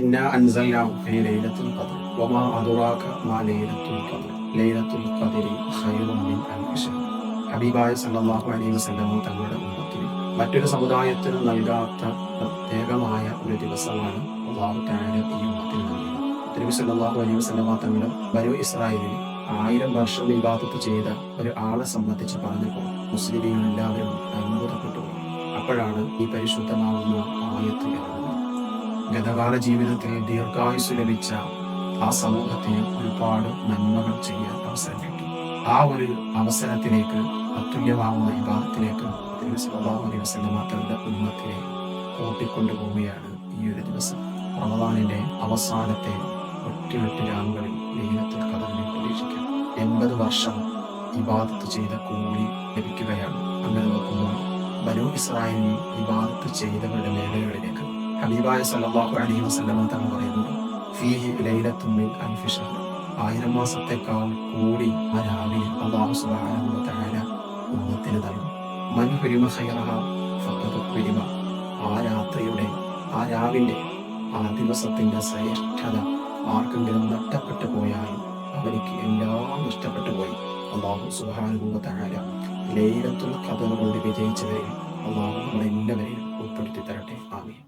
ഇന്നാ അൻസൽനാഹു ഫീ ലൈലത്തുൽ ഖദ്ർ വമാ അദ്റാക മാ ലൈലത്തുൽ ഖദ്ർ ലൈലത്തുൽ ഖദ്രി ഖൈറും മിൻ അൽഫി ശഹർ. ഹബീബായ സല്ലല്ലാഹു അലൈഹി വസല്ലം തങ്ങളുടെ ഉമ്മത്തിന് മറ്റൊരു സമുദായത്തിനും നൽകാത്ത പ്രത്യേകമായ ഒരു ദിവസമാണ് അല്ലാഹു തആല ഈ ഉമ്മത്തിന് നൽകിയത്. നബി സല്ലല്ലാഹു അലൈഹി വസല്ലം തങ്ങൾ ബനൂ ഇസ്രായേലിൽ 1000 വർഷം ഇബാദത്ത് ചെയ്ത ഒരു ആളെ സംബന്ധിച്ച് പറഞ്ഞപ്പോൾ മുസ്ലിമീങ്ങൾ എല്ലാവരും അത്ഭുതപ്പെട്ടു. അപ്പോഴാണ് ഈ പരിശുദ്ധമാവുന്ന ആയത്ത് ഇറങ്ങുന്നത്. ഗതകാല ജീവിതത്തിൽ ദീർഘായുസ് ലഭിച്ച ആ സമൂഹത്തിന് ഒരുപാട് നന്മകൾ ചെയ്യാൻ അവസരം കിട്ടി. ആ ഒരു അവസരത്തിലേക്ക്, അതുല്യമാവുന്ന വിഭാഗത്തിലേക്ക് നബി സല്ലല്ലാഹു അലൈഹി വസല്ലം തങ്ങളുടെ ഉമ്മത്തിനെ കൂട്ടിക്കൊണ്ടുപോവുകയാണ് ഈ ഒരു ദിവസം. റമദാനിന്റെ അവസാനത്തെ ഒറ്റ രാവുകളിൽ ലൈലത്തുൽ ഖദറിനെ പ്രതീക്ഷിക്കാം. 80 വർഷം ഇബാദത്ത് ചെയ്ത കൂലി ലഭിക്കുകയാണ്. അങ്ങനെ നോക്കുമ്പോൾ ബനൂ ഇസ്രായേലിൽ ഇബാദത്ത് ചെയ്തവരുടെ മേഖലകളിലേക്ക് ഹബീബായ സല്ലല്ലാഹു അലൈഹി വസല്ലം തങ്ങൾ പറയുന്നത്, ഫീഹി ലൈലത്തുൻ മിൻ അൽഫി ശഹർ, 1000 മാസത്തേക്കാൾ കൂടി ആ രാവിലെ അല്ലാഹു സുബ്ഹാനഹു വ തആല ഉമ്മത്തിന് നൽകും. മൻ ഹുരിമ ഖൈറഹ ഫഖദ് ഹുരിമ. ആ രാത്രിയുടെ, ആ രാവിന്റെ, ആ ദിവസത്തിന്റെ ശ്രേഷ്ഠത ആർക്കെങ്കിലും നഷ്ടപ്പെട്ടു പോയാൽ അവർക്ക് എല്ലാം നഷ്ടപ്പെട്ടു പോയി. അല്ലാഹു സുബ്ഹാനഹു വ തആല ലൈലത്തുൽ ഖദർ കൊണ്ട് വിജയിച്ചവരിൽ അല്ലാഹു നമ്മളെല്ലാവരെയും ഉൾപ്പെടുത്തി തരട്ടെ. ആമീൻ.